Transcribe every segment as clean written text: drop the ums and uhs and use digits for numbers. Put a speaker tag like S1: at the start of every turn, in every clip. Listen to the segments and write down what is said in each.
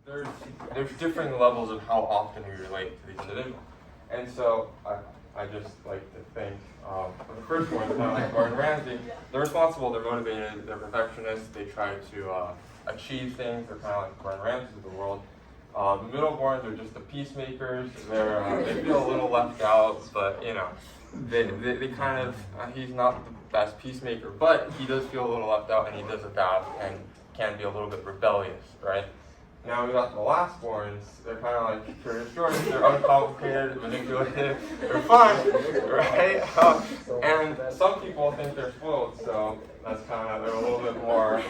S1: there's differing levels of how often we relate to these individuals. And so I just like to think for the first one, kind of like Gordon Ramsay, they're responsible, they're motivated, they're perfectionists, they try to achieve things, they're kind of like Gordon Ramsay of the world. The middleborns are just the peacemakers, they feel a little left out, but you know, they kind of, he's not the best peacemaker, but he does feel a little left out and he does adapt and can be a little bit rebellious, right? Now we got the lastborns, they're kind of like Curious George, they're uncomplicated, manipulative, they're fun, right? And some people think they're spoiled, so that's kind of, they're a little bit more,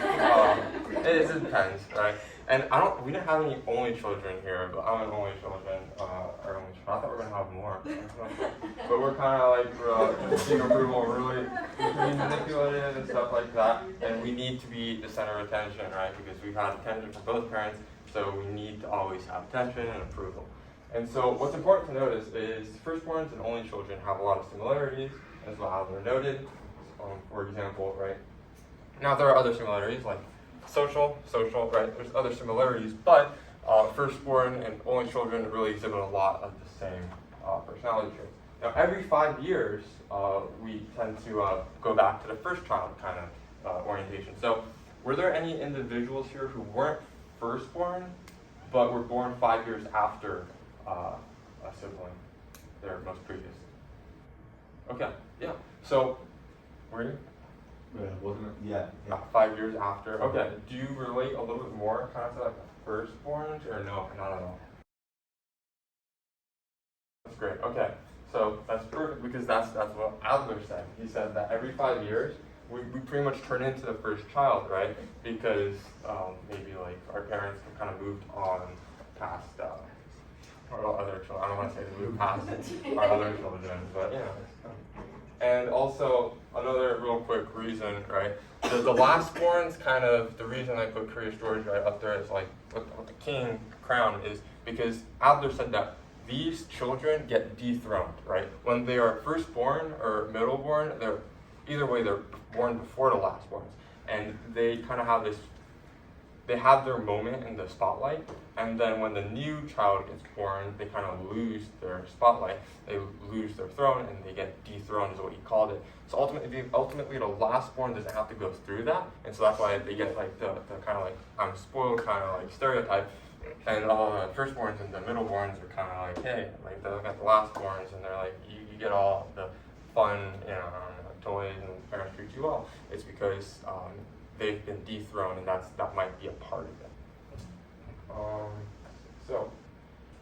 S1: it depends, right? And we didn't have any only children here, but I'm an only children, or only child. I thought we were going to have more. But we're kind of like, just seeking approval, really being manipulated and stuff like that. And we need to be the center of attention, right? Because we've had attention from both parents, so we need to always have attention and approval. And so what's important to notice is firstborns and only children have a lot of similarities, as well as they're noted, for example, right? Now there are other similarities, like social, right? There's other similarities, but firstborn and only children really exhibit a lot of the same personality traits. Now, every 5 years, we tend to go back to the first child kind of orientation. So, were there any individuals here who weren't firstborn, but were born 5 years after a sibling, their most previous? Okay, yeah. So, were you?
S2: Yeah.
S1: 5 years after. Okay. Do you relate a little bit more kind of to like the firstborns, or no, not at all? That's great. Okay. So that's perfect because that's what Adler said. He said that every 5 years we pretty much turn into the first child, right? Because maybe like our parents have kind of moved on past our other children. I don't want to say they moved past our other children, but you know. And also, another real quick reason, right? The lastborns kind of, the reason I put Curious George right up there is like, with the king crown is because Adler said that these children get dethroned, right? When they are firstborn or middleborn, either way, they're born before the lastborns. And they kind of have this, they have their moment in the spotlight, and then when the new child gets born, they kind of lose their spotlight, they lose their throne, and they get dethroned is what he called it. So ultimately the lastborn doesn't have to go through that, and so that's why they get like the kind of like I'm spoiled kind of like stereotype, and all the firstborns and the middleborns are kind of like, hey, like they look at the lastborns and they're like, you get all the fun, you know, toys and parents treat you well. It's because they've been dethroned, and that might be a part of it. So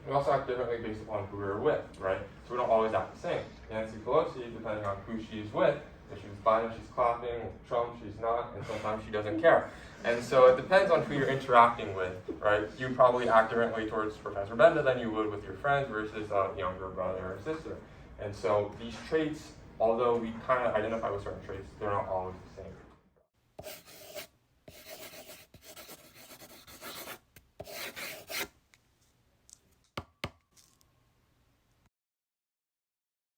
S1: we also act differently based upon who we're with, right? So we don't always act the same. Nancy Pelosi, depending on who she's with, if she's Biden, she's clapping. With Trump, she's not, and sometimes she doesn't care. And so it depends on who you're interacting with, right? You probably act differently towards Professor Benda than you would with your friends versus a younger brother or sister. And so these traits, although we kind of identify with certain traits, they're not always the same.